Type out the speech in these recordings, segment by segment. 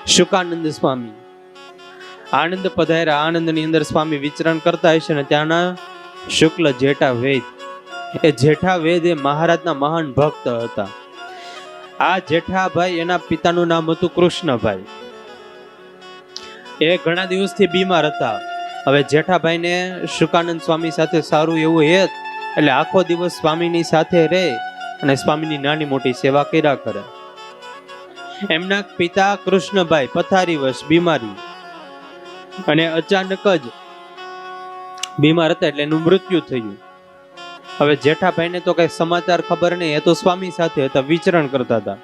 શુકાનંદ સ્વામી આનંદ પધાર્યા. આનંદની અંદર સ્વામી વિચરણ કરતા હશે ને ત્યાંના શુક્લ જેઠા વેદ, એ જેઠા વેદ એ મહારાજના મહાન ભક્ત હતા. આ જેઠાભાઈ એના પિતાનું નામ હતું કૃષ્ણભાઈ. એ ઘણા દિવસથી બીમાર હતા. હવે જેઠાભાઈને શુકાનંદ સ્વામી સાથે સારું એવું હેત, એટલે આખો દિવસ સ્વામીની સાથે રહે અને સ્વામીની નાની મોટી સેવા કર્યા કરે. એમના પિતા કૃષ્ણભાઈ પથારીવશ બીમારી અને અચાનક જ બીમાર હતા એટલે એનું મૃત્યુ થયું. હવે જેઠાભાઈને તો કઈ સમાચાર ખબર નહીં, એ તો સ્વામી સાથે હતા, વિચરણ કરતા હતા.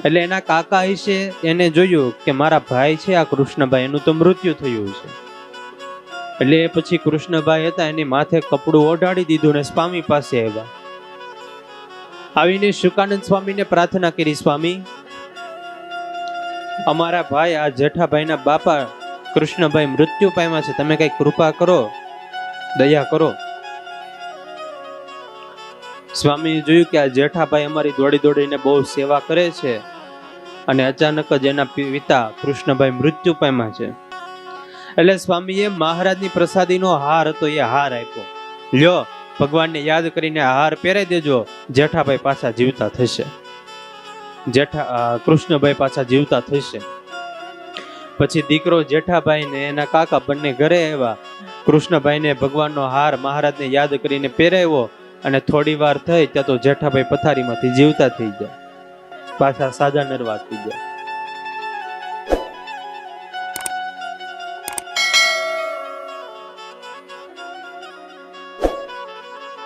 એટલે એના કાકા હશે એને જોયું કે મારા ભાઈ છે આ કૃષ્ણભાઈ, એનું તો મૃત્યુ થયું છે. એટલે પછી કૃષ્ણભાઈ હતા એની માથે કપડું ઓઢાડી દીધું ને સ્વામી પાસે આવ્યા. આવીને શુકાનંદ સ્વામીને પ્રાર્થના કરી, સ્વામી અમારા ભાઈ આ જેઠાભાઈના બાપા કૃષ્ણભાઈ મૃત્યુ પામ્યા છે, તમે કઈ કૃપા કરો, દયા કરો. સ્વામી જોયું કે આ જેઠાભાઈ અમારી દોડી દોડીને બહુ સેવા કરે છે અને અચાનક જ એના પિતા કૃષ્ણભાઈ મૃત્યુ પામ્યા છે. એટલે સ્વામીએ મહારાજની પ્રસાદીનો હાર હતો એ હાર આપ્યો. લ્યો ભગવાનને યાદ કરીને આ હાર પહેરાઈ દેજો, જેઠાભાઈ પાછા જીવતા થશે. કૃષ્ણભાઈ પાછા જીવતા થશે. પછી દીકરો જેઠાભાઈ ને એના કાકા બંને ઘરે આવ્યા. કૃષ્ણભાઈને ભગવાનનો હાર મહારાજને યાદ કરીને પહેરાવ્યો અને થોડી વાર થઈ ત્યાં તો જેઠાભાઈ પથારીમાંથી જીવતા થઈ ગયા, પાછા સાજા નરવા થઈ ગયા.